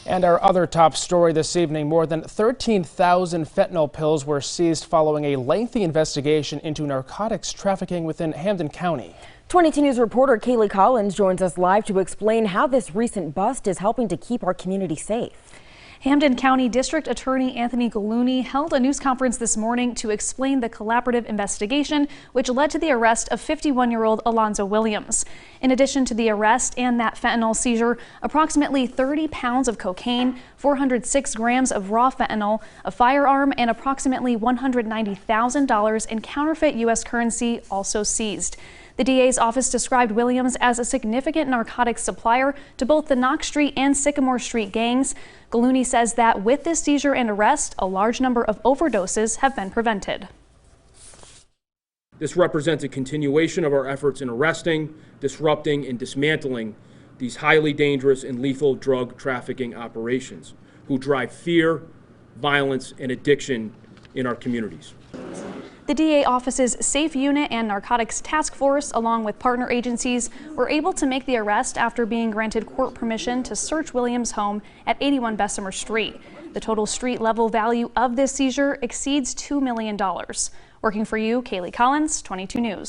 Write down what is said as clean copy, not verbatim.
And our other top story this evening, more than 13,000 fentanyl pills were seized following a lengthy investigation into narcotics trafficking within Hampden County. 22 News reporter Kaylee Collins joins us live to explain how this recent bust is helping to keep our community safe. Hampden County District Attorney Anthony Gallooni held a news conference this morning to explain the collaborative investigation, which led to the arrest of 51-year-old Alonzo Williams. In addition to the arrest and that fentanyl seizure, approximately 30 pounds of cocaine, 406 grams of raw fentanyl, a firearm, and approximately $190,000 in counterfeit U.S. currency also seized. The DA's office described Williams as a significant narcotics supplier to both the Knox Street and Sycamore Street gangs. Gallooni says that with this seizure and arrest, a large number of overdoses have been prevented. This represents a continuation of our efforts in arresting, disrupting, and dismantling these highly dangerous and lethal drug trafficking operations who drive fear, violence, and addiction in our communities. The DA office's Safe Unit and Narcotics Task Force, along with partner agencies, were able to make the arrest after being granted court permission to search Williams' home at 81 Bessemer Street. The total street level value of this seizure exceeds $2 million. Working for you, Kaylee Collins, 22 News.